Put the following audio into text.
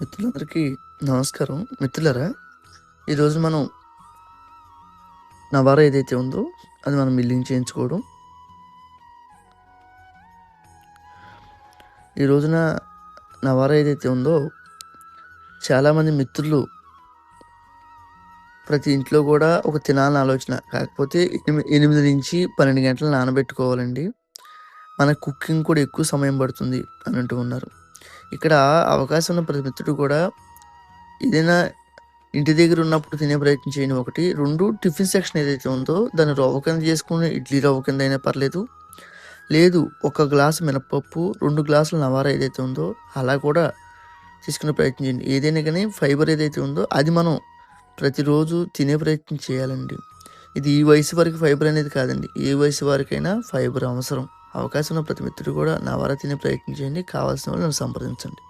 మిత్రులందరికీ నమస్కారం. మిత్రులారా, ఈరోజు మనం నవార ఏదైతే ఉందో అది మనం మిల్లింగ్ చేయించుకోవడం. ఈ రోజున నవార ఏదైతే ఉందో చాలామంది మిత్రులు ప్రతి ఇంట్లో కూడా ఒక తినాలని ఆలోచన. కాకపోతే 8 నుంచి 12 గంటలు నానబెట్టుకోవాలండి. మన కుకింగ్ కూడా ఎక్కువ సమయం పడుతుంది అని అంటూ ఉన్నారు. ఇక్కడ అవకాశం ఉన్న ప్రతి మిత్రుడు కూడా ఏదైనా ఇంటి దగ్గర ఉన్నప్పుడు తినే ప్రయత్నం చేయండి. 1, 2 టిఫిన్ సెక్షన్ ఏదైతే ఉందో దాన్ని రవ్వ కింద చేసుకొని ఇడ్లీ రవ్వ కింద అయినా పర్లేదు. లేదు, ఒక గ్లాసు మినపప్పు, 2 గ్లాసుల నవార ఏదైతే ఉందో అలా కూడా తీసుకునే ప్రయత్నం చేయండి. ఏదైనా కానీ ఫైబర్ ఏదైతే ఉందో అది మనం ప్రతిరోజు తినే ప్రయత్నం చేయాలండి. ఇది ఈ వయసు వరకు ఫైబర్ అనేది కాదండి. ఏ వయసు వారికైనా ఫైబర్ అవసరం. అవకాశం ఉన్న ప్రతి మిత్రుడు కూడా నవార తినే ప్రయత్నం చేయండి. కావాల్సిన వాళ్ళు నన్ను సంప్రదించండి.